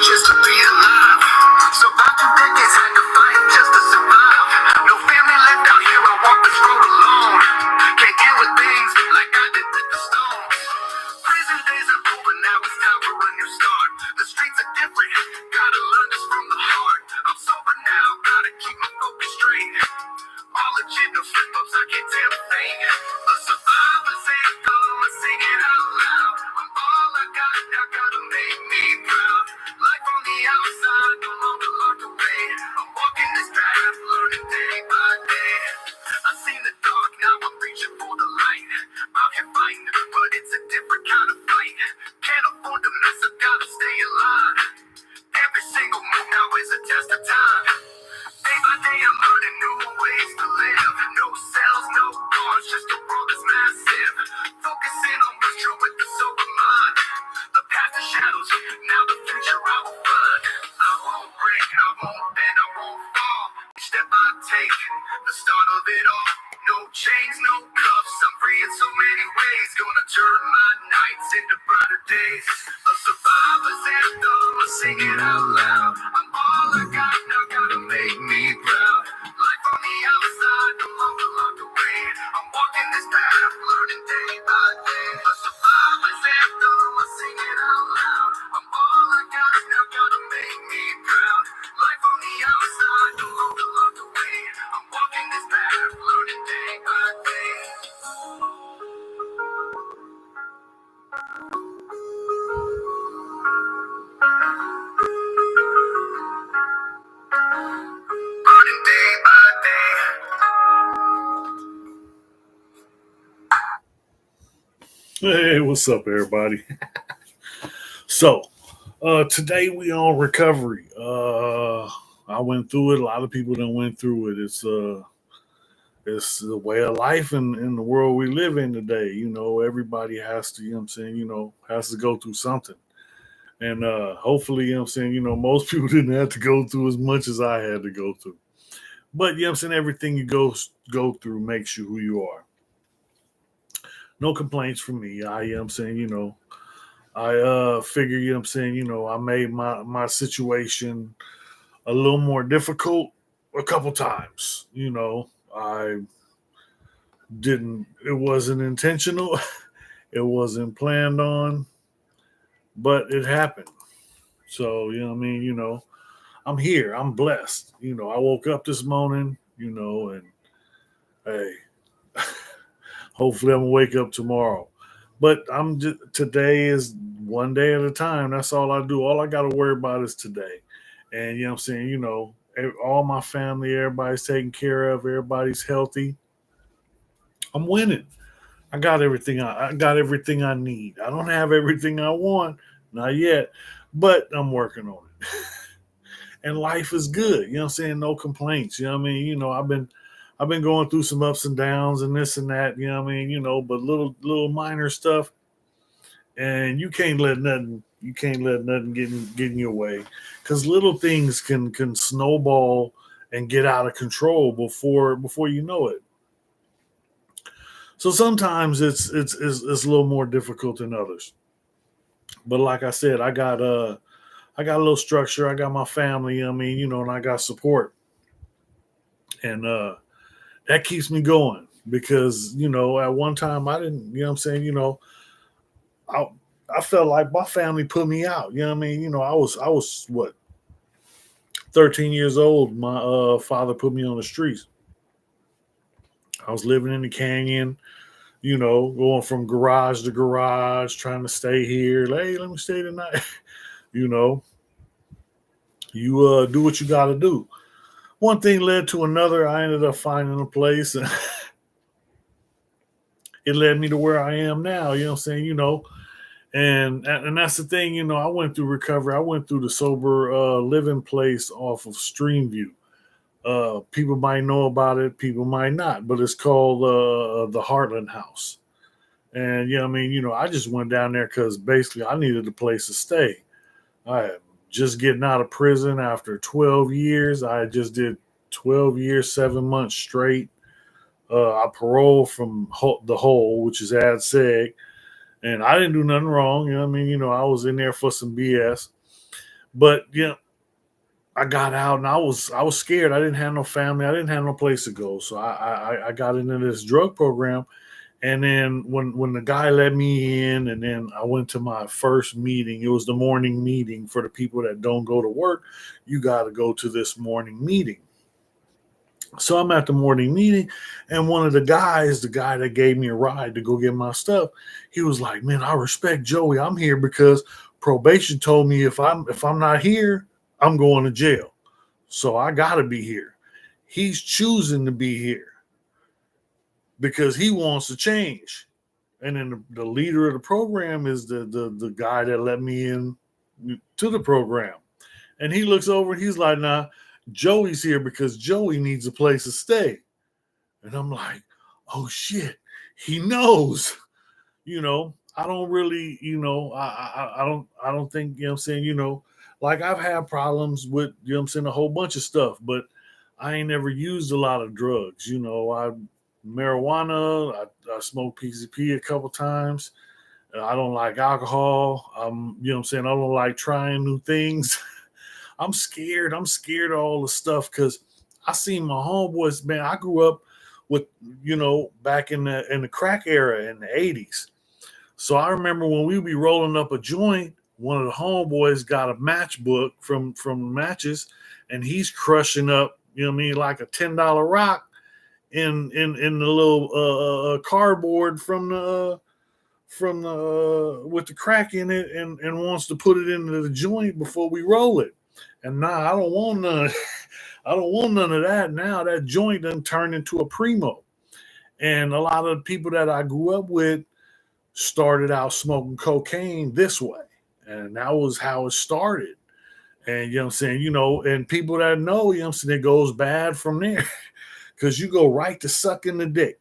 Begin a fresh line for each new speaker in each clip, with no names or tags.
Just to be alive. Survived 2 decades, had to fight just to survive. No family left out here, I walk this road alone. Can't deal with things like I did with the Stones. Prison days are over, now it's time for a new start. The streets are different, gotta learn this from the heart. I'm sober now, gotta keep my focus straight. All legit, no slip-ups, I can't tell a thing. A survivor's anthem, I sing it out loud. I'm all I got, now gotta make me proud. Life on the outside, no longer locked away. I'm walking this path, learning day by day. I've seen the dark, now I'm reaching for the light. Out here fighting, but it's a different kind of fight. Can't afford to mess, I gotta stay alive. Every single move now is a test of time. Day by day I'm learning new ways to live. No cells, no bars, just a world that's massive. Focusing on what's true with the sober mind. The past is shadows, now the future I will find. I won't break, I won't bend, I won't fall. Each step I take, the start of it all. No chains, no cuffs, I'm free in so many ways. Gonna turn my nights into brighter days. A survivor's anthem, I sing it out loud. I'm all I got, now gotta make me proud. Life on the outside, no longer locked away. I'm walking this path, learning day by day. A survivor's anthem, I sing it out loud. I'm all I got, now gotta make me proud. Life on the outside, no longer locked away. I'm walking this path, learning day by day. Learning day by day.
Hey, what's up, everybody? So, today we on recovery. I went through it. A lot of people done went through it. It's the way of life in the world we live in today. You know, everybody has to, you know what I'm saying, has to go through something. And hopefully, you know what I'm saying, most people didn't have to go through as much as I had to go through. But, you know what I'm saying, everything you go through makes you who you are. No complaints from me. You know what I'm saying, I figure, you know what I'm saying, I made my situation a little more difficult a couple times. I didn't it wasn't intentional. It wasn't planned on, but it happened. So, you know what I mean, I'm here. I'm blessed. I woke up this morning, and hey, hopefully I'm gonna wake up tomorrow. But I'm just today is one day at a time. That's all I do. All I got to worry about is today. And you know what I'm saying, all my family, everybody's taken care of, everybody's healthy. I'm winning. I got everything I need. I don't have everything I want, not yet, but I'm working on it. And life is good. You know what I'm saying? No complaints. You know what I mean? I've been going through some ups and downs and this and that, you know what I mean? But little minor stuff, and you can't let nothing get in your way, because little things can snowball and get out of control before you know it. So sometimes it's a little more difficult than others. But like I said, I got a little structure. I got my family. I mean, and I got support. And that keeps me going because, at one time I didn't, you know what I'm saying, I I felt like my family put me out. You know what I mean? I was what, 13 years old. My father put me on the streets. I was living in the canyon, going from garage to garage, trying to stay here. Like, hey, let me stay tonight. you know, you do what you got to do. One thing led to another. I ended up finding a place, and it led me to where I am now. You know what I'm saying? And that's the thing. I went through recovery. I went through the sober living place off of Streamview. People might know about it, people might not, but it's called the Heartland House. And I just went down there because basically I needed a place to stay. I just getting out of prison after 12 years. I just did 12 years, 7 months straight. I paroled from the hole, which is ad seg, and I didn't do nothing wrong. I was in there for some BS, but I got out and I was scared. I didn't have no family. I didn't have no place to go. So I got into this drug program. And then when the guy let me in, and then I went to my first meeting. It was the morning meeting for the people that don't go to work. You got to go to this morning meeting. So I'm at the morning meeting, and one of the guys, the guy that gave me a ride to go get my stuff, he was like, "Man, I respect Joey. I'm here because probation told me if I'm not here, I'm going to jail. So I got to be here." He's choosing to be here because he wants to change. And then the leader of the program is the guy that let me in to the program. And he looks over and he's like, "Nah, Joey's here because Joey needs a place to stay." And I'm like, "Oh shit, he knows." I don't really, I don't think, I'm saying, like I've had problems with, I'm saying, a whole bunch of stuff, but I ain't never used a lot of drugs. I marijuana, I smoked PCP a couple times. I don't like alcohol. I'm saying, I don't like trying new things. I'm scared. I'm scared of all the stuff because I seen my homeboys, man. I grew up with, back in the crack era in the 80s. So I remember when we would be rolling up a joint, one of the homeboys got a matchbook from matches, and he's crushing up, like a $10 rock in the little cardboard from the with the crack in it, and wants to put it into the joint before we roll it. And nah, I don't want none. I don't want none of that. Now that joint done turned into a primo. And a lot of the people that I grew up with started out smoking cocaine this way. And that was how it started. And what I'm saying, and people that know, I'm saying, it goes bad from there. Because you go right to sucking the dick.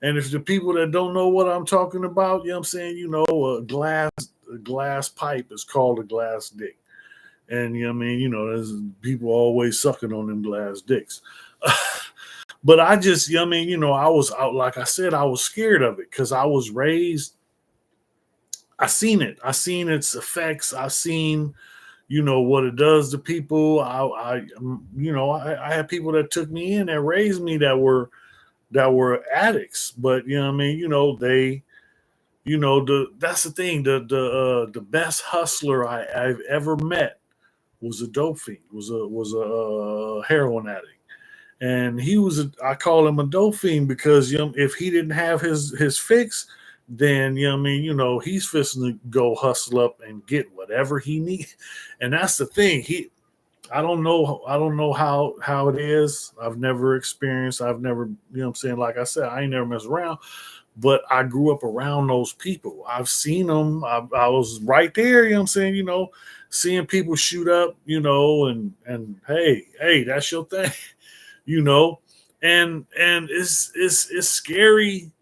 And if the people that don't know what I'm talking about, I'm saying, a glass pipe is called a glass dick. And there's people always sucking on them glass dicks. But I just, I was out, like I said, I was scared of it because I was raised. I seen it. I seen its effects. I seen, what it does to people. I had people that took me in, that raised me, that were addicts. But they, that's the thing. The best hustler I've ever met was a dope fiend. Was a heroin addict. And I call him a dope fiend because if he didn't have his fix, then he's fixing to go hustle up and get whatever he needs. And that's the thing. I don't know how it is. I've never experienced. I've never, I'm saying, like I said, I ain't never messed around, but I grew up around those people. I've seen them. I was right there, I'm saying, seeing people shoot up, and hey, that's your thing. And it's scary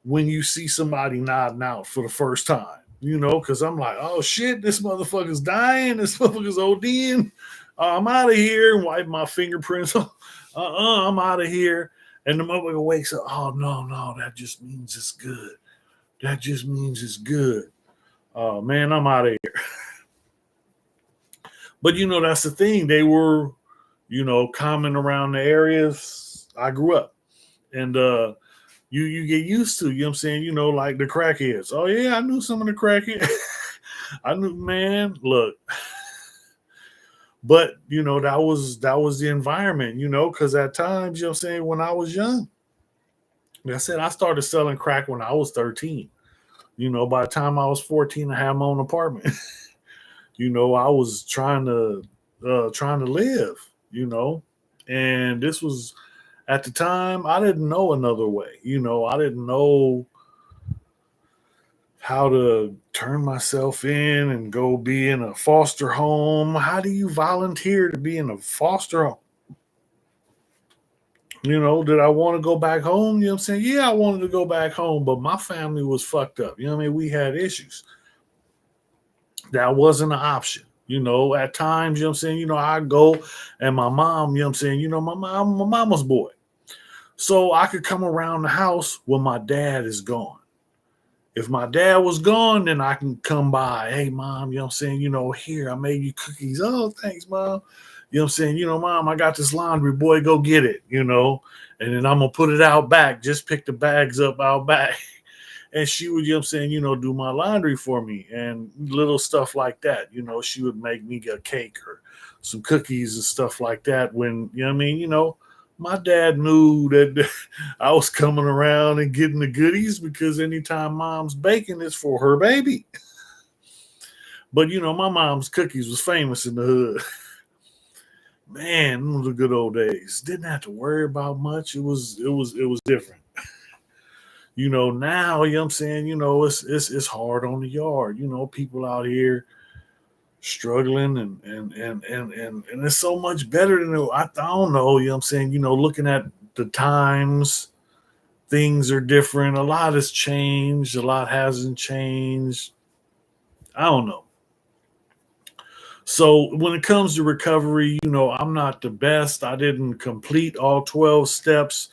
when you see somebody nodding out for the first time, because I'm like, oh shit, this motherfucker's dying, this motherfucker's ODing. I'm out of here, and wipe my fingerprints. I'm out of here. And the motherfucker wakes up, oh no, that just means it's good. That just means it's good. Oh man, I'm out of here. But that's the thing. They were, common around the areas I grew up. And you get used to, you know what I'm saying, like the crackheads. Oh yeah, I knew some of the crackheads. I knew, man, look. But that was the environment, because at times, you know what I'm saying, when I was young, like I said, I started selling crack when I was 13. By the time I was 14, I had my own apartment. I was trying to live, and this was at the time I didn't know another way. I didn't know how to turn myself in and go be in a foster home. How do you volunteer to be in a foster home? Did I want to go back home? You know what I'm saying? Yeah, I wanted to go back home, but my family was fucked up. You know what I mean? We had issues. That wasn't an option. At times, you know what I'm saying? I go and my mom, you know what I'm saying? I'm a mama's boy. So I could come around the house when my dad is gone. If my dad was gone, then I can come by. Hey, mom, you know what I'm saying? Here, I made you cookies. Oh, thanks, mom. You know what I'm saying? Mom, I got this laundry. Boy, go get it, And then I'm going to put it out back. Just pick the bags up out back. And she would, you know what I'm saying, do my laundry for me and little stuff like that. She would make me a cake or some cookies and stuff like that when, you know what I mean? My dad knew that I was coming around and getting the goodies because anytime mom's baking, it's for her baby. But, my mom's cookies was famous in the hood. Man, those were the good old days. Didn't have to worry about much. It was different. Now, you know what I'm saying, it's hard on the yard. People out here struggling and it's so much better than I don't know, you know what I'm saying, looking at the times, things are different. A lot has changed, a lot hasn't changed. I don't know. So when it comes to recovery, I'm not the best. I didn't complete all 12 steps,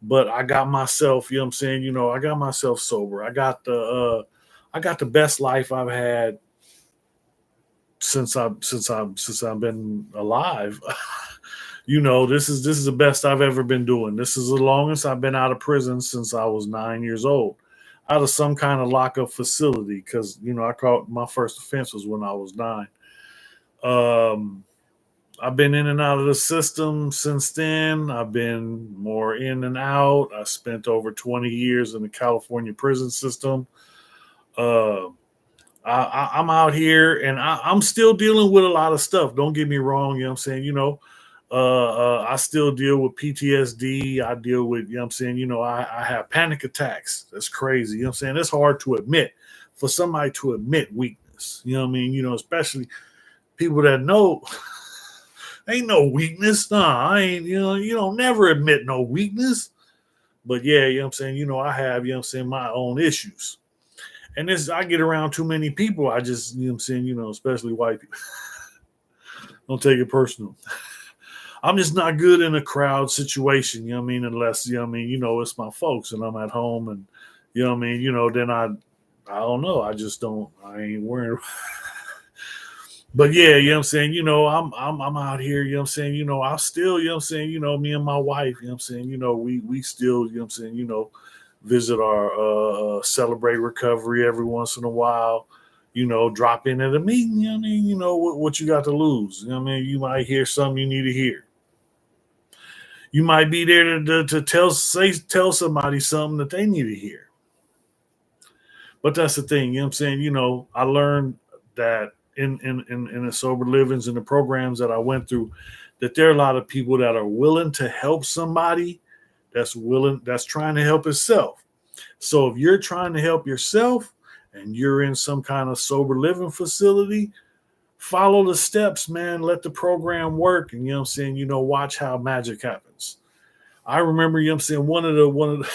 but I got myself, you know what I'm saying, I got myself sober. I got the best life I've had since I've been alive. This is the best I've ever been doing. This is the longest I've been out of prison since I was 9 years old, out of some kind of lockup facility. Because I caught my first offense was when I was 9. I've been in and out of the system since then. I've been more in and out. I spent over 20 years in the California prison system. I'm out here and I'm still dealing with a lot of stuff. Don't get me wrong. You know what I'm saying? I still deal with PTSD. I deal with, you know what I'm saying? I have panic attacks. That's crazy. You know what I'm saying? It's hard to admit for somebody to admit weakness. You know what I mean? Especially people that know ain't no weakness. Nah, I ain't, you don't never admit no weakness. But yeah, you know what I'm saying? I have, you know what I'm saying, my own issues. And I get around too many people. I just, you know what I'm saying, especially white people. Don't take it personal. I'm just not good in a crowd situation, you know what I mean? Unless, you know what I mean, it's my folks and I'm at home and, you know what I mean, then I don't know. I ain't worried. But yeah, you know what I'm saying? I'm out here, you know what I'm saying? I still, you know what I'm saying, me and my wife, you know what I'm saying, we still, you know what I'm saying, visit our celebrate recovery every once in a while, drop in at a meeting, you know what I mean? What you got to lose. You know what I mean? You might hear something you need to hear. You might be there to tell somebody something that they need to hear. But that's the thing, you know what I'm saying? I learned that in the sober livings and the programs that I went through, that there are a lot of people that are willing to help somebody that's trying to help itself. So if you're trying to help yourself and you're in some kind of sober living facility, follow the steps, man. Let the program work. And you know what I'm saying? Watch how magic happens. I remember, you know what I'm saying, one of the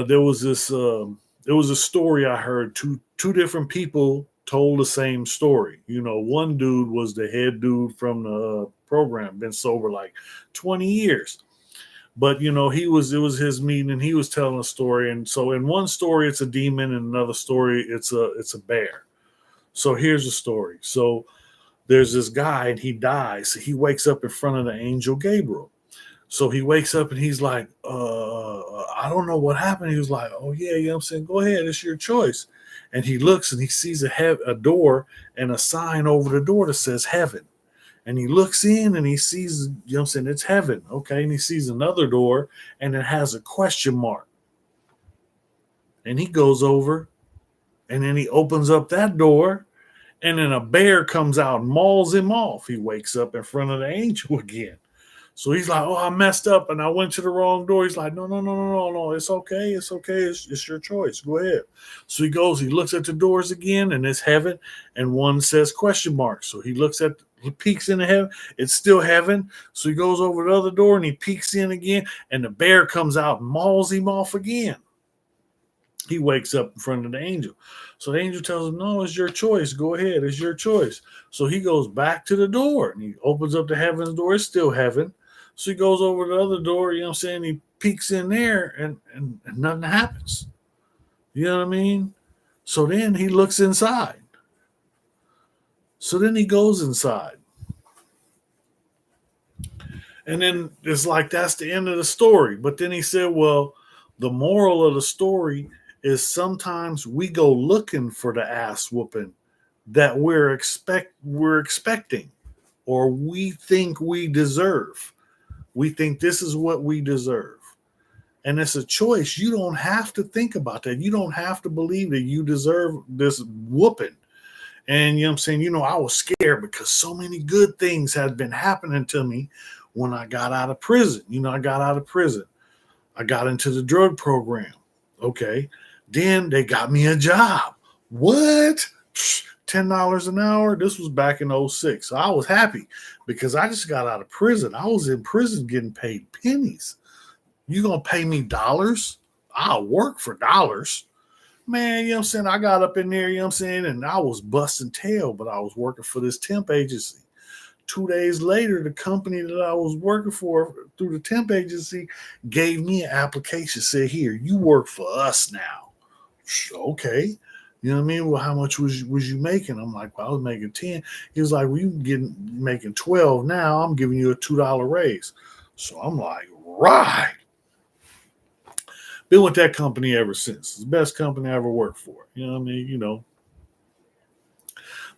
there was a story I heard. Two different people told the same story. One dude was the head dude from the program, been sober like 20 years. But it was his meeting and he was telling a story. And so in one story it's a demon, and another story it's a bear. So here's the story. So there's this guy and he dies. He wakes up in front of the angel Gabriel. So he wakes up and he's like, I don't know what happened. He was like, oh, yeah, you know what I'm saying? Go ahead. It's your choice. And he looks and he sees a door and a sign over the door that says heaven. And he looks in and he sees, you know what I'm saying? It's heaven. Okay. And he sees another door and it has a question mark. And he goes over and then he opens up that door and then a bear comes out and mauls him off. He wakes up in front of the angel again. So he's like, oh, I messed up and I went to the wrong door. He's like, no, no, no, no, no, no. It's okay. It's okay. It's your choice. Go ahead. So he goes, he looks at the doors again and it's heaven. And one says question mark. So he peeks into heaven. It's still heaven. So he goes over the other door and he peeks in again. And the bear comes out and mauls him off again. He wakes up in front of the angel. So the angel tells him, no, it's your choice. Go ahead. It's your choice. So he goes back to the door and he opens up the heaven's door. It's still heaven. So he goes over the other door, you know what I'm saying? He peeks in there and nothing happens. You know what I mean? So then he looks inside. So then he goes inside. And then it's like that's the end of the story. But then he said, well, the moral of the story is sometimes we go looking for the ass whooping that we're expecting or we think we deserve. We think this is what we deserve. And it's a choice. You don't have to think about that. You don't have to believe that you deserve this whooping. And you know what I'm saying? I was scared because so many good things had been happening to me when I got out of prison. I got out of prison. I got into the drug program. Okay. Then they got me a job. What? $10 an hour. This was back in 2006. So I was happy because I just got out of prison. I was in prison getting paid pennies. You gonna pay me dollars? I'll work for dollars. Man, you know what I'm saying? I got up in there, you know what I'm saying? And I was busting tail, but I was working for this temp agency. 2 days later, the company that I was working for through the temp agency gave me an application, said, here, you work for us now. Okay. You know what I mean? Well, how much was you making? I'm like, well, I was making 10. He was like, well, you making 12 now. I'm giving you a $2 raise. So I'm like, right. Been with that company ever since. It's the best company I ever worked for. You know what I mean?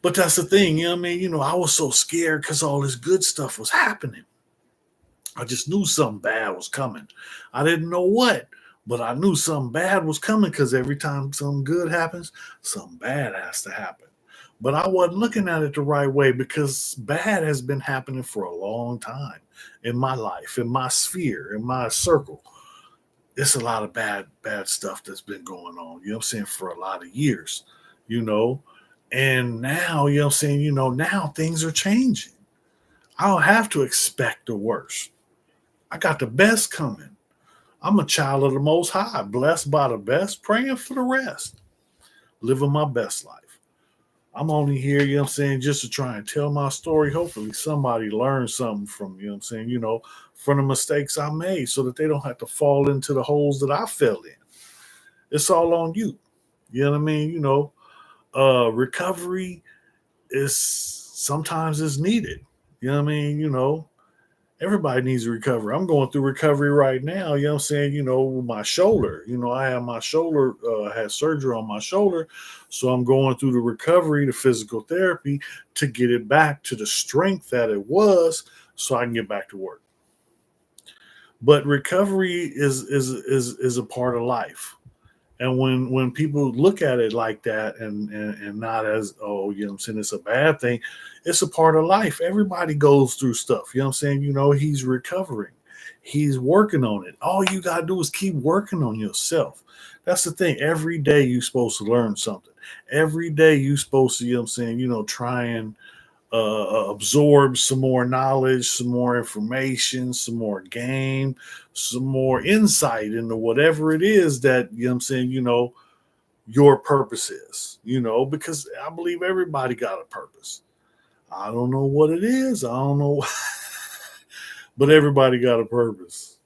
But that's the thing. You know what I mean? I was so scared because all this good stuff was happening. I just knew something bad was coming. I didn't know what. But I knew something bad was coming because every time something good happens, something bad has to happen. But I wasn't looking at it the right way because bad has been happening for a long time in my life, in my sphere, in my circle. It's a lot of bad stuff that's been going on, you know what I'm saying, for a lot of years, And now, you know what I'm saying, now things are changing. I don't have to expect the worst. I got the best coming. I'm a child of the Most High, blessed by the best, praying for the rest, living my best life. I'm only here, you know what I'm saying, just to try and tell my story. Hopefully somebody learns something from, you know what I'm saying, from the mistakes I made so that they don't have to fall into the holes that I fell in. It's all on you. You know what I mean? Recovery is sometimes is needed. You know what I mean? Everybody needs to recover. I'm going through recovery right now. You know what I'm saying? With my shoulder. I have my shoulder, had surgery on my shoulder. So I'm going through the recovery, the physical therapy to get it back to the strength that it was so I can get back to work. But recovery is a part of life. And when people look at it like that and not as, oh, you know what I'm saying, it's a bad thing, it's a part of life. Everybody goes through stuff. You know what I'm saying? He's recovering. He's working on it. All you got to do is keep working on yourself. That's the thing. Every day you're supposed to learn something. Every day you're supposed to, you know what I'm saying, try and absorb some more knowledge, some more information, some more game, some more insight into whatever it is that, you know what I'm saying, your purpose is, because I believe everybody got a purpose. I don't know what it is. I don't know, but everybody got a purpose,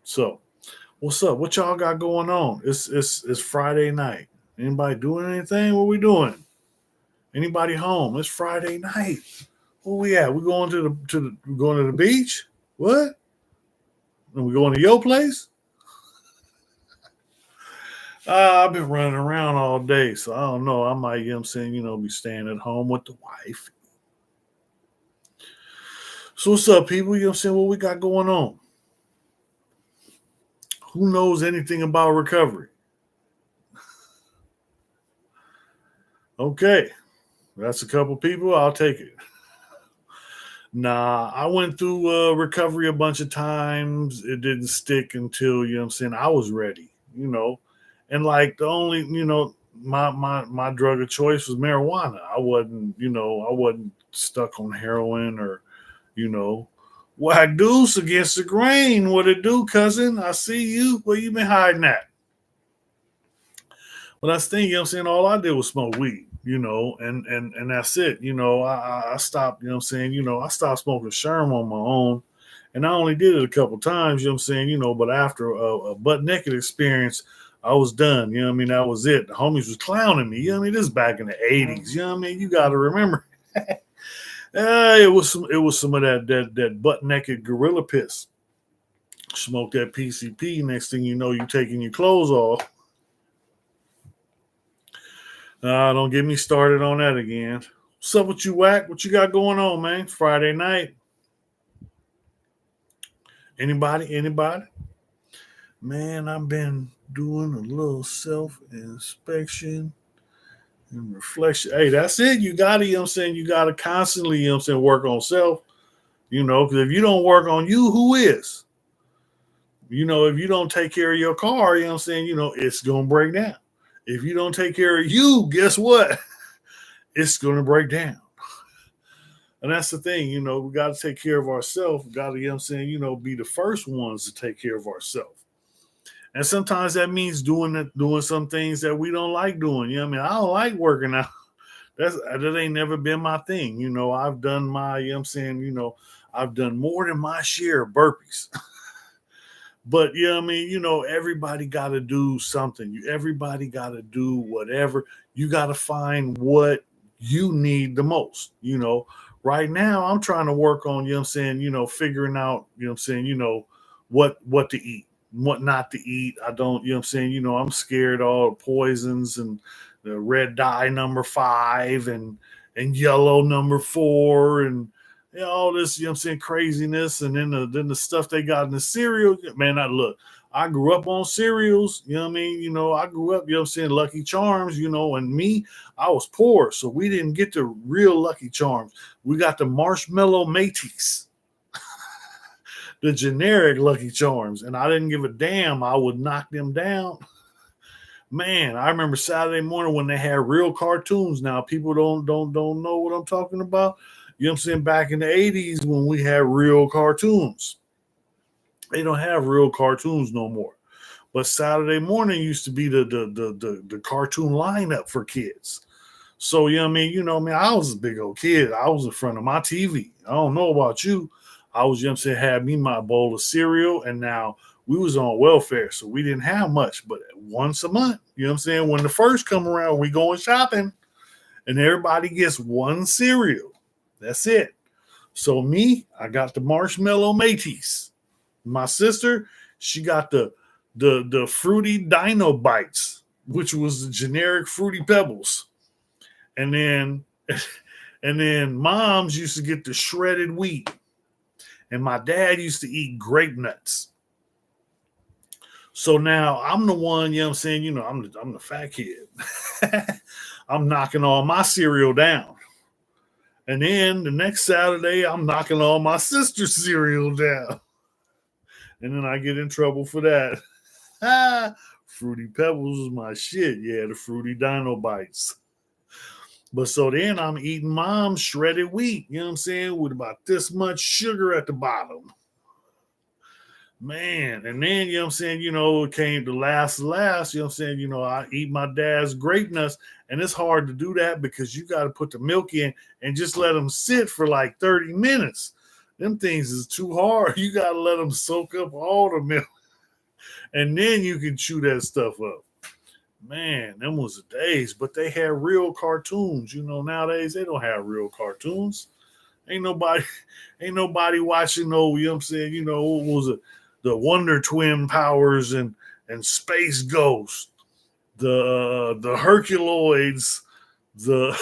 So what's up? What y'all got going on? It's Friday night. Anybody doing anything? What we doing? Anybody home? It's Friday night. Where we at? We going we going to the beach? What? And we going to your place? I've been running around all day, so I don't know. I might, saying, be staying at home with the wife. So what's up, people? Saying, what we got going on? Who knows anything about recovery? Okay, that's a couple people. I'll take it. Nah, I went through recovery a bunch of times. It didn't stick until, I was ready, And like the only, my drug of choice was marijuana. I wasn't stuck on heroin or, whack deuce against the grain. What it do, cousin? I see you. Where you been hiding at? But that's the thing, all I did was smoke weed, and that's it. I stopped, I stopped smoking Sherm on my own. And I only did it a couple times, but after a butt naked experience, I was done. That was it. The homies was clowning me. This is back in the 80s. You gotta remember. It was some of that butt naked gorilla piss. Smoke that PCP. Next thing you know, you taking your clothes off. Don't get me started on that again. What's up with you, Whack? What you got going on, man? Friday night. Anybody? Man, I've been doing a little self-inspection and reflection. Hey, that's it. You gotta, you gotta constantly, work on self. Because if you don't work on you, who is? If you don't take care of your car, it's gonna break down. If you don't take care of you, guess what? It's gonna break down. And that's the thing, we got to take care of ourselves. We got to, be the first ones to take care of ourselves. And sometimes that means doing some things that we don't like doing. I don't like working out. That ain't never been my thing. I've done my, I've done more than my share of burpees. But everybody got to do something. Everybody got to do whatever. You got to find what you need the most. Right now I'm trying to work on, figuring out, what to eat, what not to eat. I don't, I'm scared of all the poisons and the red dye number 5 and yellow number 4 and all this, craziness. And then the stuff they got in the cereal, man, I grew up on cereals, I grew up, Lucky Charms, and me, I was poor. So we didn't get the real Lucky Charms. We got the marshmallow Mateys, the generic Lucky Charms. And I didn't give a damn. I would knock them down. Man, I remember Saturday morning when they had real cartoons. Now people don't know what I'm talking about. Back in the 80s when we had real cartoons. They don't have real cartoons no more. But Saturday morning used to be the cartoon lineup for kids. So, I was a big old kid. I was in front of my TV. I don't know about you. I was, had me my bowl of cereal, and now we was on welfare, so we didn't have much. But once a month, when the first come around, we going shopping, and everybody gets one cereal. That's it. So me, I got the marshmallow Mateys. My sister, she got the fruity Dino Bites, which was the generic Fruity Pebbles. And then moms used to get the shredded wheat. And my dad used to eat grape nuts. So now I'm the one, I'm the fat kid. I'm knocking all my cereal down. And then the next Saturday, I'm knocking all my sister's cereal down. And then I get in trouble for that. Fruity Pebbles was my shit. Yeah, the Fruity Dino Bites. But so then I'm eating mom's shredded wheat, with about this much sugar at the bottom. Man, and then, it came to last, I eat my dad's grape nuts, and it's hard to do that because you got to put the milk in and just let them sit for like 30 minutes. Them things is too hard. You got to let them soak up all the milk, and then you can chew that stuff up. Man, them was the days, but they had real cartoons. Nowadays they don't have real cartoons. Ain't nobody ain't nobody watching no, you know what I'm saying, what was it? The Wonder Twin powers and Space Ghost, the Herculoids, the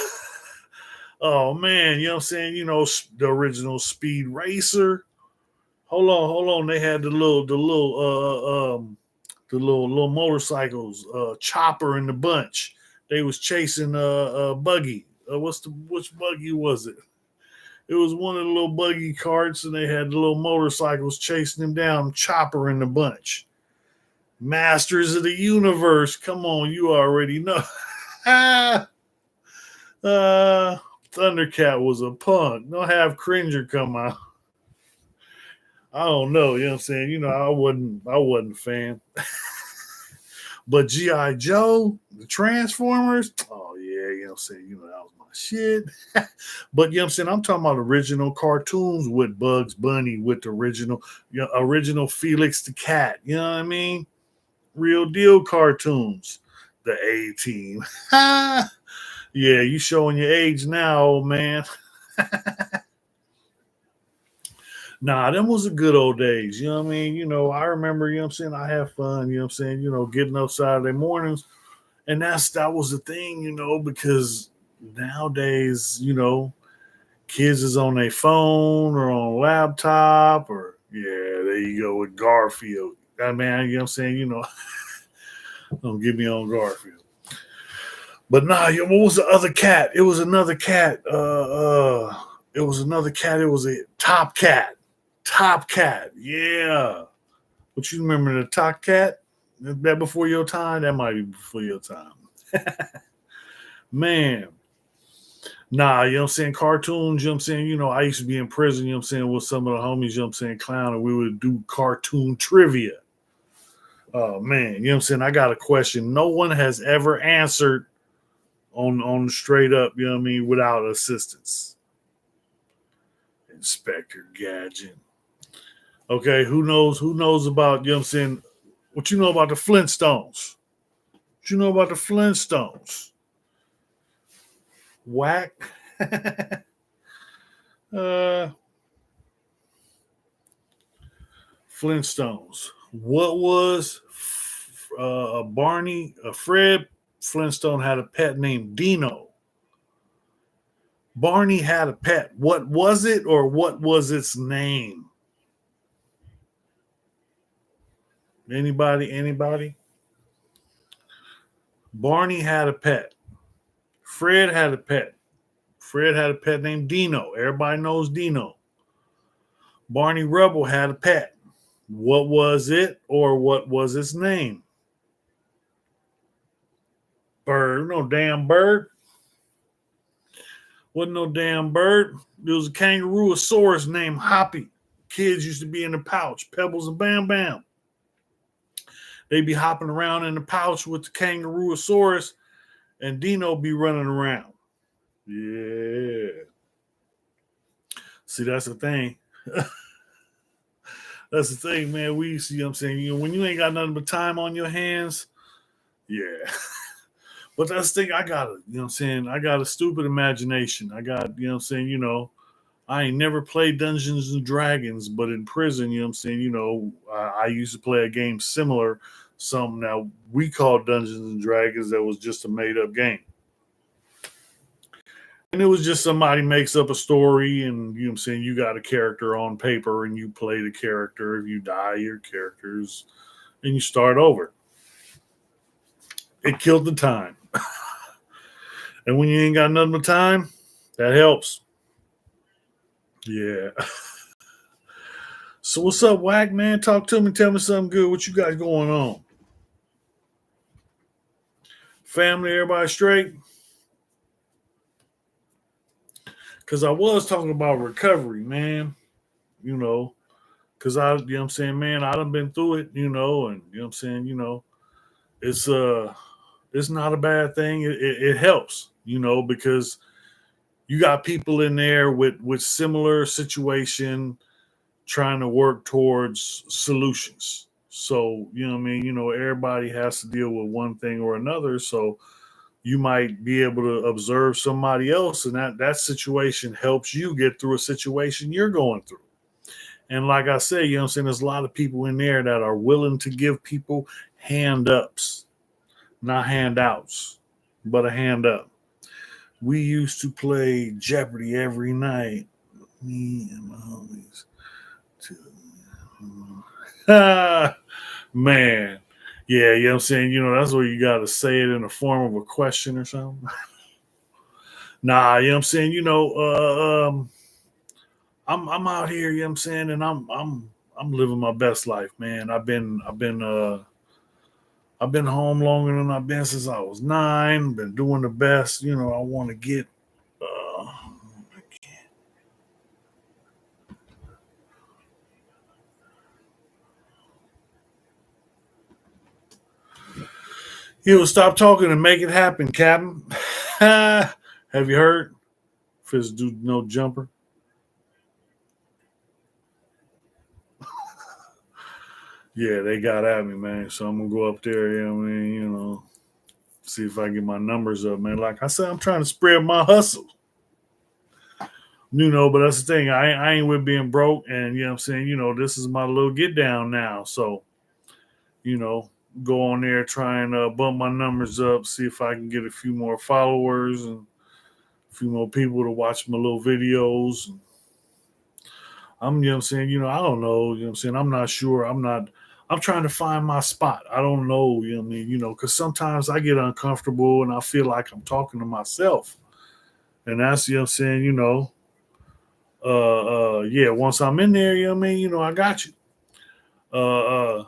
oh man, you know what I'm saying, the original Speed Racer. Hold on. They had the little motorcycles, Chopper and the Bunch. They was chasing Buggy. Which Buggy was it? It was one of the little buggy carts, and they had the little motorcycles chasing him down. Chopper and the Bunch. Masters of the Universe. Come on, you already know. Thundercat was a punk. Don't have Cringer come out. I don't know. You know what I'm saying? I wasn't a fan. But G.I. Joe, the Transformers, oh yeah, you know what I'm saying? That was my shit. But you know what I'm saying? I'm talking about original cartoons with Bugs Bunny, with the original Felix the Cat. You know what I mean? Real deal cartoons. The A-Team. Yeah, you showing your age now, old man. Nah, them was the good old days. You know what I mean? I remember, you know what I'm saying, I have fun, you know what I'm saying, getting up Saturday mornings. And that was the thing, because nowadays, kids is on their phone or on laptop or yeah, there you go with Garfield. That man, you know what I'm saying, don't get me on Garfield. But nah, what was the other cat? It was another cat. It was another cat. It was a Top Cat. Top Cat, yeah. But you remember the Top Cat? That before your time? That might be before your time. Man. Nah, you know what I'm saying? Cartoons, you know what I'm saying? I used to be in prison, you know what I'm saying, with some of the homies, you know what I'm saying, clown, and we would do cartoon trivia. Oh man, you know what I'm saying? I got a question. No one has ever answered on straight up, you know what I mean, without assistance. Inspector Gadget. Okay, who knows about, you know what I'm saying? What you know about the Flintstones? What you know about the Flintstones? Whack. Flintstones. What was Fred Flintstone had a pet named Dino. Barney had a pet. What was it, or what was its name? Anybody? Barney had a pet. Fred had a pet. Fred had a pet named Dino. Everybody knows Dino. Barney Rubble had a pet. What was it, or what was its name? Bird. No damn bird. Wasn't no damn bird. There was a kangaroosaurus named Hoppy. Kids used to be in the pouch. Pebbles and Bam Bam. They'd be hopping around in the pouch with the kangaroosaurus, and Dino be running around. Yeah. See, that's the thing. That's the thing, man. We see, you know what I'm saying, when you ain't got nothing but time on your hands, yeah. But that's the thing, I got I got a stupid imagination. I got, you know what I'm saying, I ain't never played Dungeons and Dragons, but in prison, you know what I'm saying, I used to play a game similar, something that we call Dungeons and Dragons that was just a made up game. And it was just somebody makes up a story, and you know what I'm saying, you got a character on paper and you play the character. If you die, your characters, and you start over. It killed the time. And when you ain't got nothing but time, that helps. Yeah. So what's up, Whack, man? Talk to me. Tell me something good. What you got going on? Family, everybody straight? Because I was talking about recovery, man. Because you know what I'm saying, man, I done been through it, and you know what I'm saying, it's not a bad thing. It helps, because you got people in there with similar situation trying to work towards solutions. So, you know what I mean? You know, everybody has to deal with one thing or another. So you might be able to observe somebody else, and that situation helps you get through a situation you're going through. And like I say, you know what I'm saying, there's a lot of people in there that are willing to give people hand ups, not handouts, but a hand up. We used to play Jeopardy every night. Me and my homies. Ah, man. Yeah, you know what I'm saying? You know, that's where you got to say it in the form of a question or something. Nah, you know what I'm saying? You know, I'm out here, you know what I'm saying, and I'm living my best life, man. I've been home longer than I've been since I was 9, been doing the best, you know, I want to get uh you will stop talking and make it happen, Captain. Have you heard? Fizz do no jumper. Yeah, they got at me, man. So I'm gonna go up there, you know what I mean, you know, see if I can get my numbers up, man. Like I said, I'm trying to spread my hustle. You know, but that's the thing. I ain't with being broke, and you know what I'm saying. You know, this is my little get down now. So, you know, go on there, try and bump my numbers up, see if I can get a few more followers and a few more people to watch my little videos. You know what I'm saying. You know, I don't know. You know what I'm saying. I'm not sure. I'm trying to find my spot. I don't know. You know what I mean. You know, because sometimes I get uncomfortable and I feel like I'm talking to myself, and that's you know what I'm saying. You know yeah, once I'm in there, you know what I mean, you know, I got you. Uh, uh,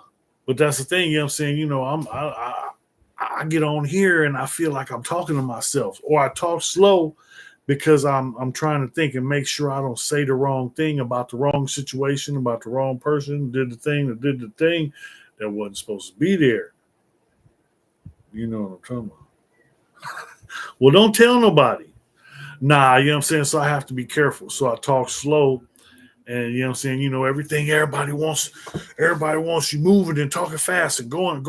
but that's the thing, you know what I'm saying, you know, I get on here and I feel like I'm talking to myself, or I talk slow because I'm trying to think and make sure I don't say the wrong thing about the wrong situation, about the wrong person, did the thing that did the thing that wasn't supposed to be there. You know what I'm talking about. Well, don't tell nobody. Nah, you know what I'm saying? So I have to be careful. So I talk slow. And you know what I'm saying, you know, everybody wants you moving and talking fast and going.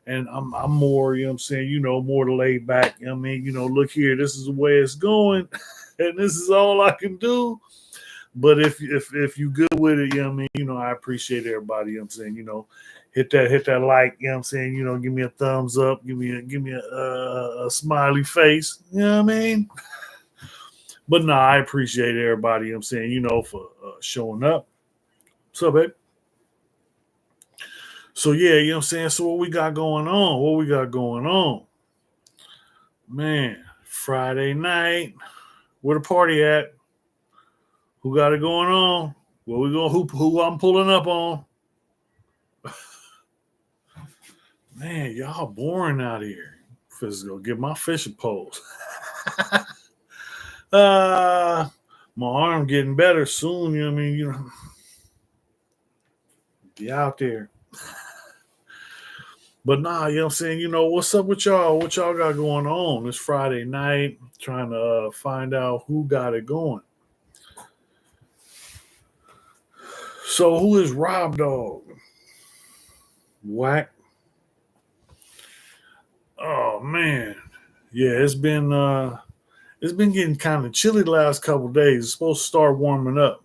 And I'm more, you know what I'm saying, you know, more laid back. You know what I mean, you know, look here, this is the way it's going, and this is all I can do. But if you good with it, you know what I mean, you know, I appreciate everybody, you know what I'm saying, you know, hit that like, you know what I'm saying, you know, give me a thumbs up, give me a smiley face, you know what I mean? But nah, I appreciate everybody, you know what I'm saying, you know, for showing up. What's up, babe? So yeah, you know what I'm saying? So what we got going on? What we got going on? Man, Friday night. Where the party at? Who got it going on? Where we going? Who I'm pulling up on? Man, y'all boring out here. Just go get my fishing poles. uh my arm getting better soon, you know what I mean? You know, be out there. But nah, you know what I'm saying? You know, what's up with y'all? What y'all got going on? It's Friday night, trying to find out who got it going. So who is Rob Dog? Whack. Oh man. Yeah, it's been getting kind of chilly the last couple of days. It's supposed to start warming up.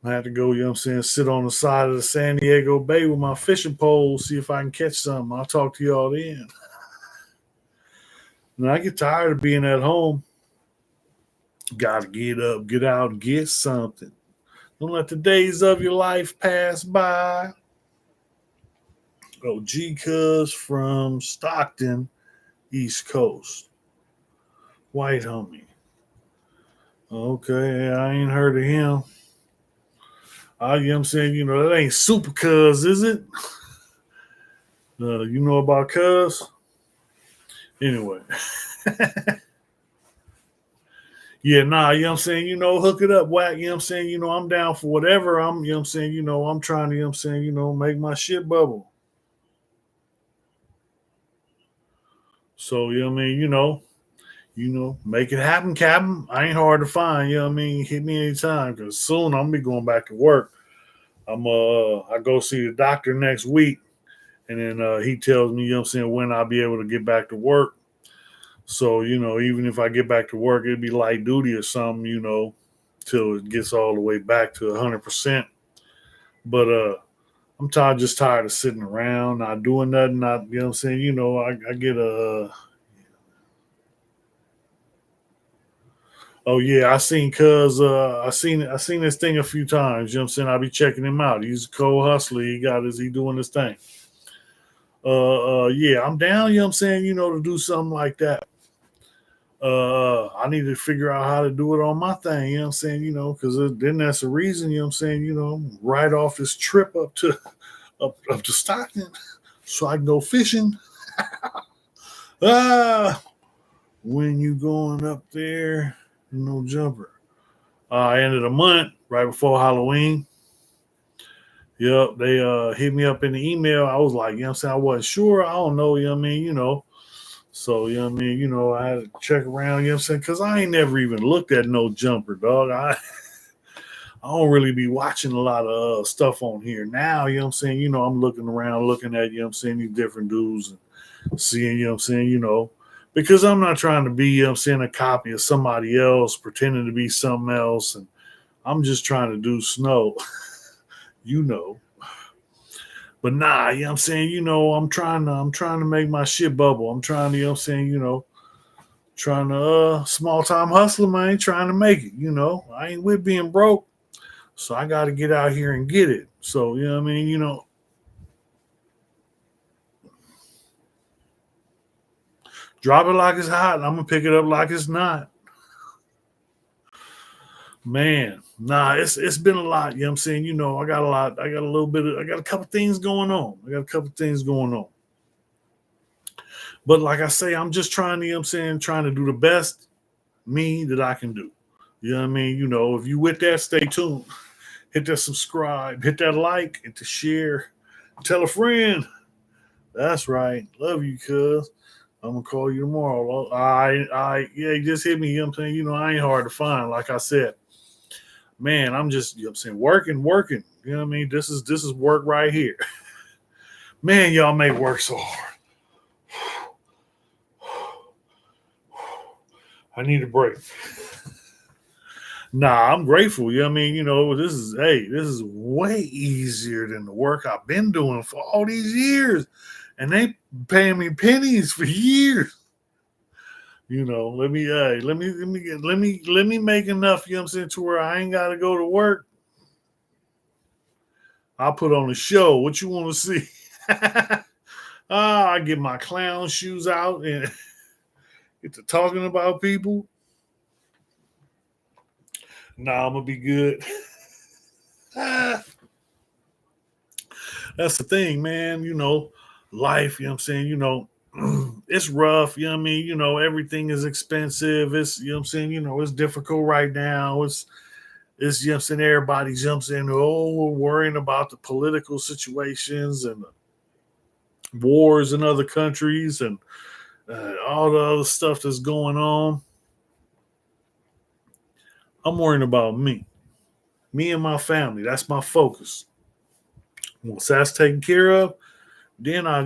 I had to go, you know what I'm saying, sit on the side of the San Diego Bay with my fishing pole, see if I can catch something. I'll talk to y'all then. And I get tired of being at home. Gotta get up, get out, get something. Don't let the days of your life pass by. Oh, G Cuz from Stockton, East Coast. White homie. Okay, I ain't heard of him. You know what I'm saying? You know, that ain't Super Cuz, is it? You know about Cuz? Anyway. Yeah, nah, you know what I'm saying? You know, hook it up, whack. You know what I'm saying? You know, I'm down for whatever. You know what I'm saying? You know, I'm trying to, you know what I'm saying? You know, make my shit bubble. So, you know what I mean? You know, make it happen, Captain. I ain't hard to find. You know what I mean? Hit me anytime because soon I'm going to be going back to work. I go see the doctor next week, and then he tells me, when I'll be able to get back to work. So, even if I get back to work, it'd be light duty or something, till it gets all the way back to 100%. But I'm tired of sitting around, not doing nothing, not, I get a, oh yeah, I seen this thing a few times, I'll be checking him out. He's a cold hustler. He doing this thing. Yeah, I'm down, to do something like that. I need to figure out how to do it on my thing, because then that's the reason, right off this trip up to Stockton so I can go fishing. When you going up there, no jumper. End of the month, right before Halloween. Yep, they hit me up in the email. I was like, I wasn't sure. I don't know, So, I had to check around, because I ain't never even looked at no jumper, dog. I don't really be watching a lot of stuff on here now, I'm looking around, looking at, these different dudes and seeing, because I'm not trying to be, a copy of somebody else, pretending to be something else. And I'm just trying to do snow, you know. But nah, I'm trying to make my shit bubble. I'm trying to, trying to small time hustler, man, trying to make it, I ain't with being broke. So I gotta get out here and get it. So, drop it like it's hot, and I'm gonna pick it up like it's not. Man, nah, it's been a lot, I got a lot, I got a couple things going on. But like I say, I'm just trying to, trying to do the best me that I can do. You know what I mean? If you with that, stay tuned. Hit that subscribe, hit that like, hit the share, tell a friend. That's right. Love you, cuz. I'm gonna call you tomorrow. Yeah, just hit me, I ain't hard to find, like I said. Man, I'm just, working. You know what I mean? This is work right here. Man, y'all make work so hard. I need a break. Nah, I'm grateful. You know what I mean? This is way easier than the work I've been doing for all these years. And they paying me pennies for years. Let me make enough, to where I ain't gotta go to work. I'll put on a show. What you want to see? I get my clown shoes out and get to talking about people. Nah, I'm gonna be good. That's the thing, man. Life, it's rough, everything is expensive. It's, it's difficult right now. It's everybody jumps in, we're worrying about the political situations and wars in other countries and all the other stuff that's going on. I'm worrying about me and my family. That's my focus. Once that's taken care of, then I,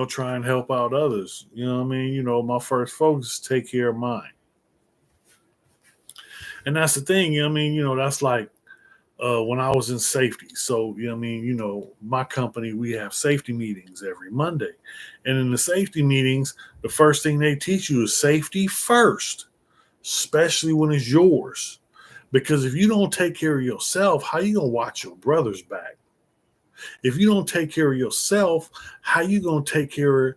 try and help out others. You know what I mean? My first focus is take care of mine. And that's the thing, that's like when I was in safety. So, my company, we have safety meetings every Monday. And in the safety meetings, the first thing they teach you is safety first, especially when it's yours. Because if you don't take care of yourself, how you going to watch your brother's back? If you don't take care of yourself, how you going to take care of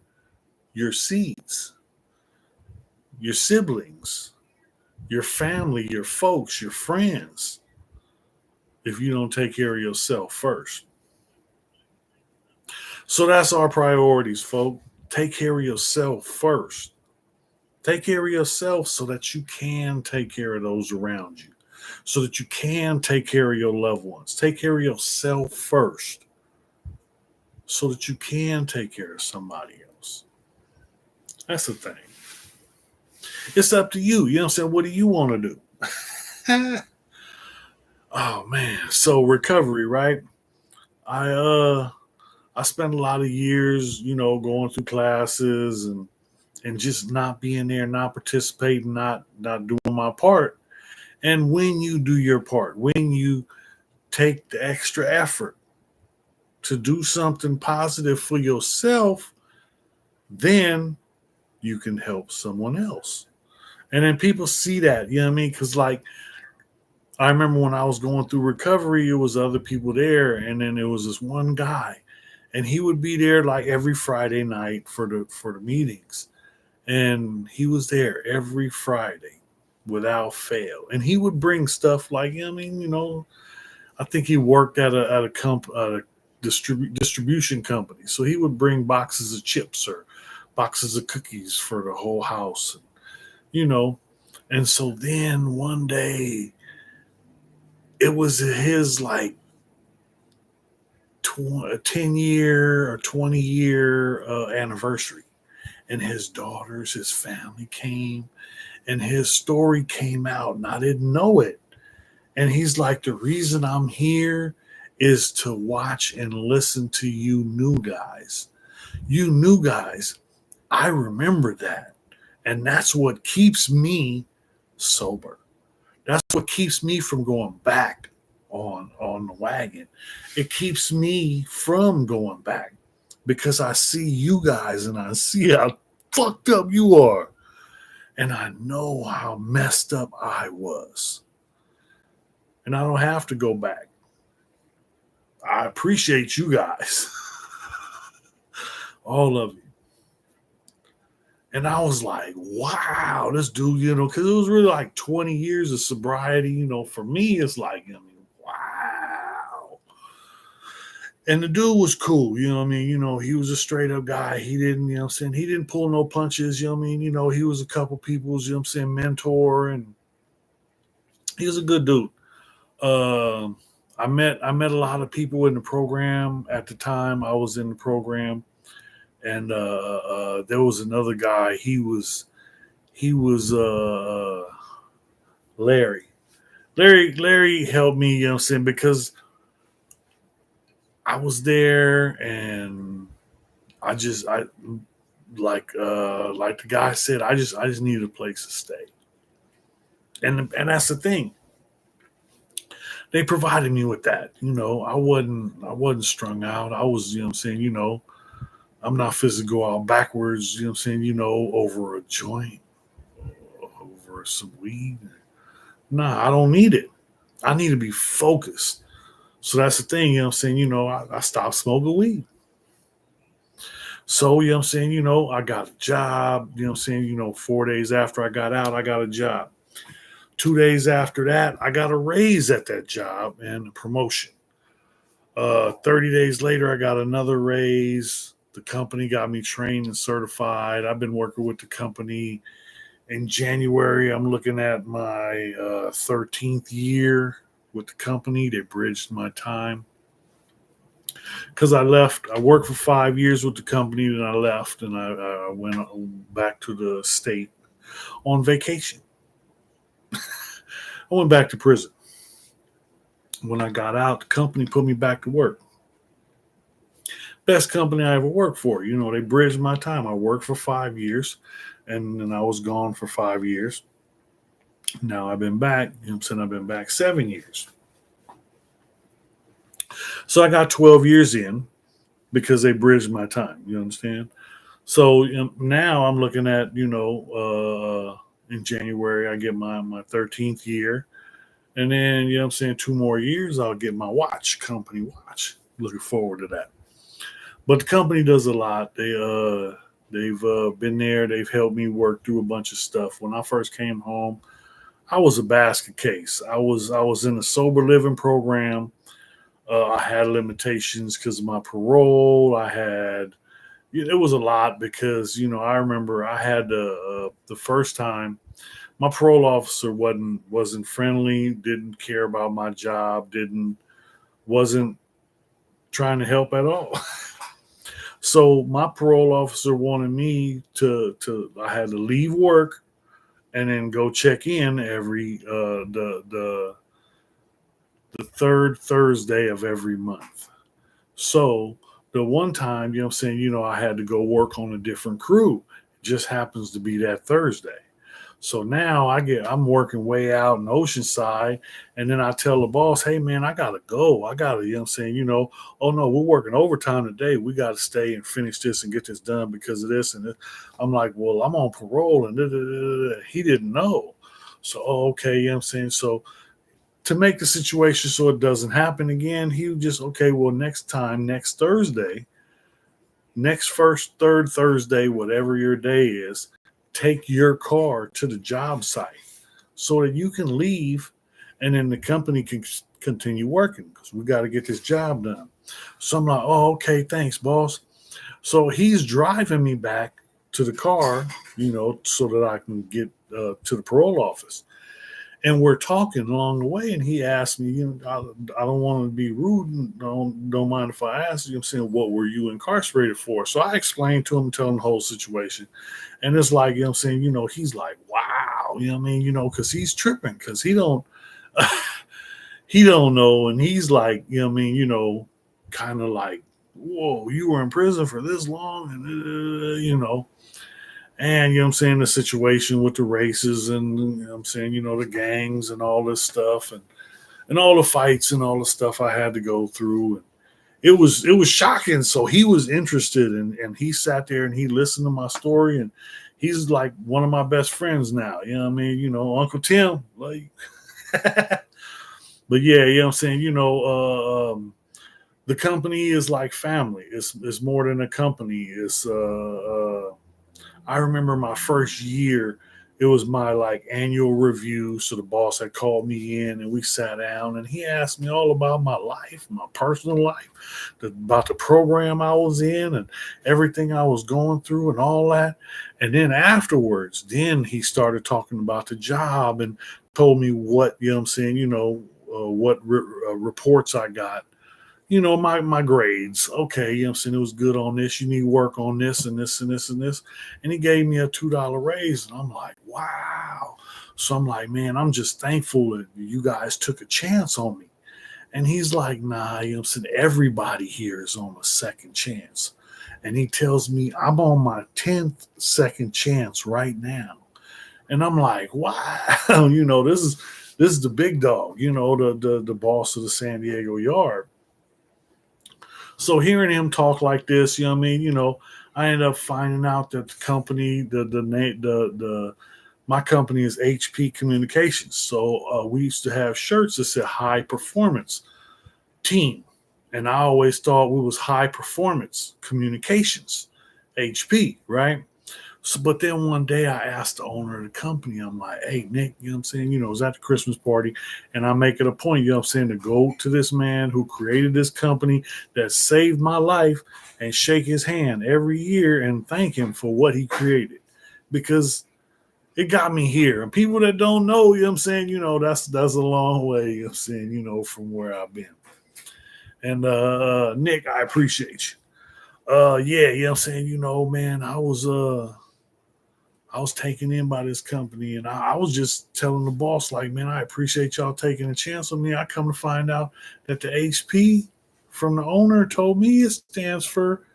your seeds, your siblings, your family, your folks, your friends, if you don't take care of yourself first? So that's our priorities, folks. Take care of yourself first. Take care of yourself so that you can take care of those around you, so that you can take care of your loved ones. Take care of yourself first so that you can take care of somebody else. That's the thing. It's up to you. You know what I'm saying? What do you want to do? Oh, man. So recovery, right? I I spent a lot of years, going through classes and just not being there, not participating, not doing my part. And when you do your part, when you take the extra effort to do something positive for yourself, then you can help someone else. And then people see that, you know what I mean? Because, like, I remember when I was going through recovery, it was other people there, and then there was this one guy, and he would be there like every Friday night for the meetings, and he was there every Friday without fail, and he would bring stuff like, I mean, I think he worked at a distribution company, so he would bring boxes of chips or boxes of cookies for the whole house, you know. And so then one day, it was his like 10-year or 20-year anniversary, and his daughters, his family came, and his story came out, and I didn't know it. And he's like, the reason I'm here is to watch and listen to you new guys. You new guys, I remember that. And that's what keeps me sober. That's what keeps me from going back on the wagon. It keeps me from going back because I see you guys and I see how fucked up you are. And I know how messed up I was. And I don't have to go back. I appreciate you guys. All of you. And I was like, wow, this dude, because it was really like 20 years of sobriety. For me, it's like, wow. And the dude was cool, he was a straight up guy. He didn't, he didn't pull no punches, he was a couple people's, mentor, and he was a good dude. I met a lot of people in the program at the time I was in the program, and there was another guy. He was Larry. Larry helped me, because I was there, and I like the guy said, I just needed a place to stay, and that's the thing. They provided me with that. I wasn't strung out. I was, I'm not physically go out backwards, over a joint, over some weed. Nah, I don't need it. I need to be focused. So that's the thing, I stopped smoking weed. So, I got a job, 4 days after I got out, I got a job. 2 days after that, I got a raise at that job and a promotion. 30 days later, I got another raise. The company got me trained and certified. I've been working with the company. In January, I'm looking at my 13th year with the company. They bridged my time. Because I left, I worked for 5 years with the company, then I left, and I went back to the state on vacation. I went back to prison. When I got out, the company put me back to work. Best company I ever worked for. They bridged my time. I worked for 5 years, and then I was gone for 5 years. Now I've been back. I've been back 7 years. So I got 12 years in because they bridged my time. You understand? So now I'm looking at, in January, I get my 13th year. And then, 2 more years, I'll get my company watch. Looking forward to that. But the company does a lot. They've been there. They've helped me work through a bunch of stuff. When I first came home, I was a basket case. I was in a sober living program. I had limitations because of my parole. It was a lot because I remember I had the first time my parole officer wasn't friendly, didn't care about my job, wasn't trying to help at all. So my parole officer wanted me to I had to leave work and then go check in every the third Thursday of every month. So the one time, I had to go work on a different crew. It just happens to be that Thursday. So now I'm working way out in Oceanside, and then I tell the boss, hey man, I gotta go. I gotta, oh no, we're working overtime today. We gotta stay and finish this and get this done because of this and this. I'm like, well, I'm on parole and da, da, da, da. He didn't know. So okay, So to make the situation so it doesn't happen again, he would just okay, well, next time, next Thursday, next first, third Thursday, whatever your day is, take your car to the job site so that you can leave and then the company can continue working because we got to get this job done. So I'm like, oh, okay, thanks, boss. So he's driving me back to the car, so that I can get to the parole office. And we're talking along the way, and he asked me, I don't want to be rude, and don't mind if I ask you. I'm saying, what were you incarcerated for? So I explained to him, tell him the whole situation, and it's like, he's like, wow, because he's tripping, because he don't know, and he's like, kind of like, whoa, you were in prison for this long, and the situation with the races and the gangs and all this stuff and all the fights and all the stuff I had to go through. And it was shocking. So he was interested and he sat there and he listened to my story, and he's like one of my best friends now. Uncle Tim, like but yeah, the company is like family. It's more than a company. It's I remember my first year, it was my like annual review. So the boss had called me in and we sat down and he asked me all about my life, my personal life, about the program I was in and everything I was going through and all that. And then afterwards, then he started talking about the job and told me what, reports I got, my grades. Okay, it was good on this. You need work on this and this and this and this. And he gave me a $2 raise. And I'm like, wow. So I'm like, man, I'm just thankful that you guys took a chance on me. And he's like, nah, everybody here is on a second chance. And he tells me I'm on my 10th second chance right now. And I'm like, wow, this is the big dog, the boss of the San Diego Yard. So hearing him talk like this, I ended up finding out that the company, my company is HP Communications. So we used to have shirts that said High Performance Team, and I always thought we was High Performance Communications, HP, right? So, but then one day I asked the owner of the company, I'm like, hey, Nick, it was at the Christmas party. And I make it a point, to go to this man who created this company that saved my life and shake his hand every year and thank him for what he created. Because it got me here. And people that don't know, that's a long way, from where I've been. And Nick, I appreciate you. Man, I was taken in by this company, and I was just telling the boss, like, man, I appreciate y'all taking a chance on me. I come to find out that the HP from the owner told me it stands for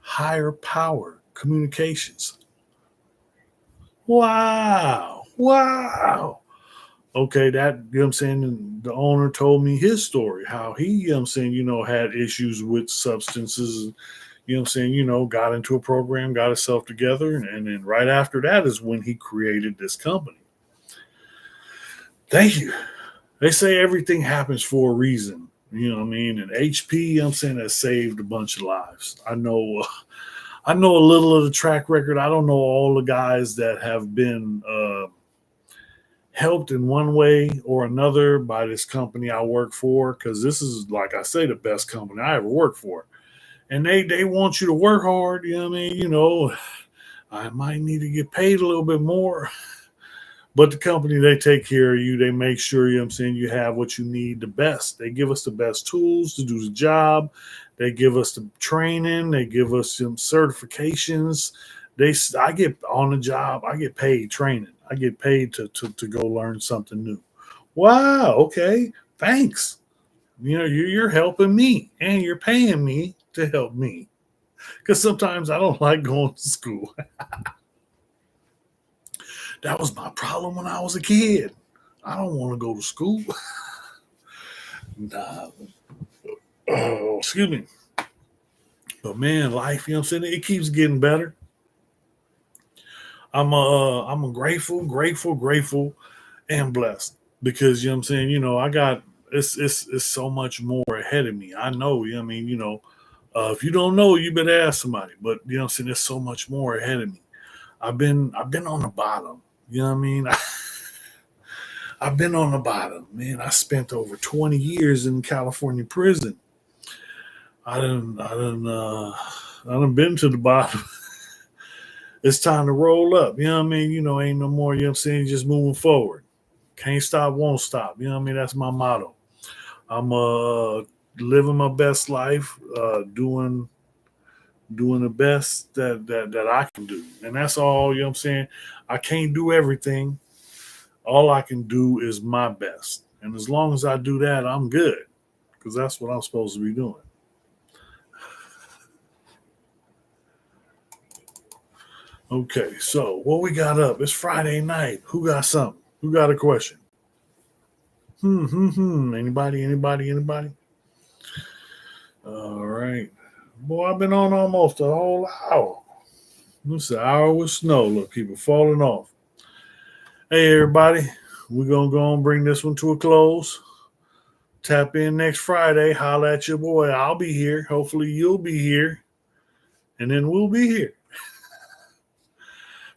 Higher Power Communications. Wow. Wow. Okay, that, the owner told me his story, how he, had issues with substances, got into a program, got himself together. And then right after that is when he created this company. Thank you. They say everything happens for a reason. And HP, has saved a bunch of lives. I know a little of the track record. I don't know all the guys that have been helped in one way or another by this company I work for, because this is, like I say, the best company I ever worked for. And they want you to work hard. I might need to get paid a little bit more. But the company, they take care of you. They make sure, you have what you need the best. They give us the best tools to do the job. They give us the training. They give us some certifications. I get on the job. I get paid training. I get paid to go learn something new. Wow. Okay. Thanks. You know, you're helping me and you're paying me to help me. Because sometimes I don't like going to school. That was my problem when I was a kid. I don't want to go to school. Nah. Oh, excuse me. But man, life, you know what I'm saying? It keeps getting better. I'm grateful, and blessed. Because you know what I'm saying, I got it's so much more ahead of me. I know, you know what I mean, if you don't know, you better ask somebody. But you know what I'm saying, there's so much more ahead of me. I've been on the bottom. You know what I mean? I've been on the bottom, man. I spent over 20 years in California prison. I done been to the bottom. It's time to roll up. You know what I mean? Ain't no more, you know what I'm saying, just moving forward. Can't stop, won't stop. You know what I mean? That's my motto. I'm living my best life, doing the best that I can do. And that's all, you know what I'm saying? I can't do everything. All I can do is my best. And as long as I do that, I'm good. Because that's what I'm supposed to be doing. Okay, so what we got up? It's Friday night. Who got something? Who got a question? Anybody? All right. Boy, I've been on almost a whole hour. It's an hour with snow. Look, people falling off. Hey, everybody. We're going to go and bring this one to a close. Tap in next Friday. Holla at your boy. I'll be here. Hopefully, you'll be here. And then we'll be here.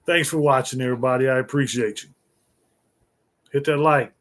Thanks for watching, everybody. I appreciate you. Hit that like.